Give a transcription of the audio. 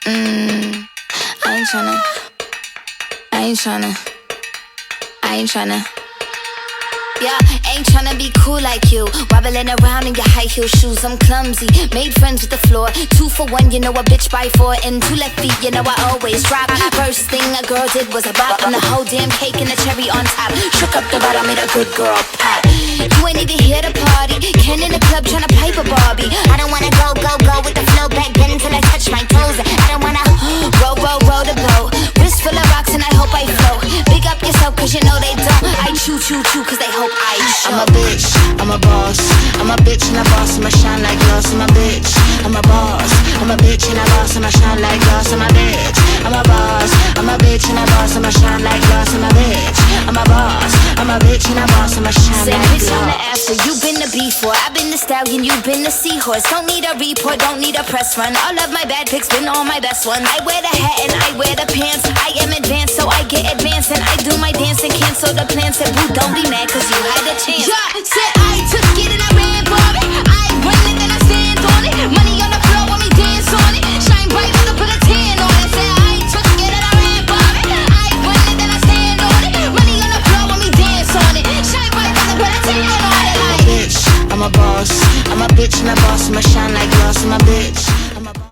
I ain't tryna. Yeah, ain't tryna be cool like you. Wobbling around in your high heel shoes, I'm clumsy. Made friends with the floor. 2 for 1, you know a bitch by 4. And 2 left feet, you know I always drop. First thing a girl did was a bop. And the whole damn cake and the cherry on top. Shook up the bottom, made a good girl pop. You ain't even here to party. Ken in the club tryna pipe a Barbie. I don't wanna go with the flow back then till I touch my toes. I don't wanna roll the boat. Wrist full of rocks and I hope I float. Big up yourself cause you know they don't. I chew cause they hope I show. I'm a bitch, I'm a boss. I'm a bitch and a boss, I'ma shine like glass. I'm a bitch, I'm a boss. I'm a bitch and a boss, I'ma shine like glass. I'm a bitch, I'm a boss. I'm a bitch and a boss, I'ma shine like glass. I'm a bitch, I'm a boss. I'm a bitch and a boss, I'ma shine like glass. Bitch, I'm the after, you been the before. I've been the stallion, you've been the seahorse. Don't need a report, don't need a press run. All of my bad pics been all my best ones. I wear the hat and I wear the pants. I am advanced, so I get advanced. And I do my dance and cancel the plans. Said boo, don't be mad cause you had a chance. Yeah, said I took it and I ran for it. I run it and I stand on it. Money on the floor when we dance on it. Shine bright when I put a tan on it. Said I took it and I ran for it. I run it and I stand on it. Money on the floor when we dance on it. Shine bright when I put a tan on it. I'm a bitch, I'm a boss. I'm a bitch and a boss, I'ma shine like glass. I'm a bitch,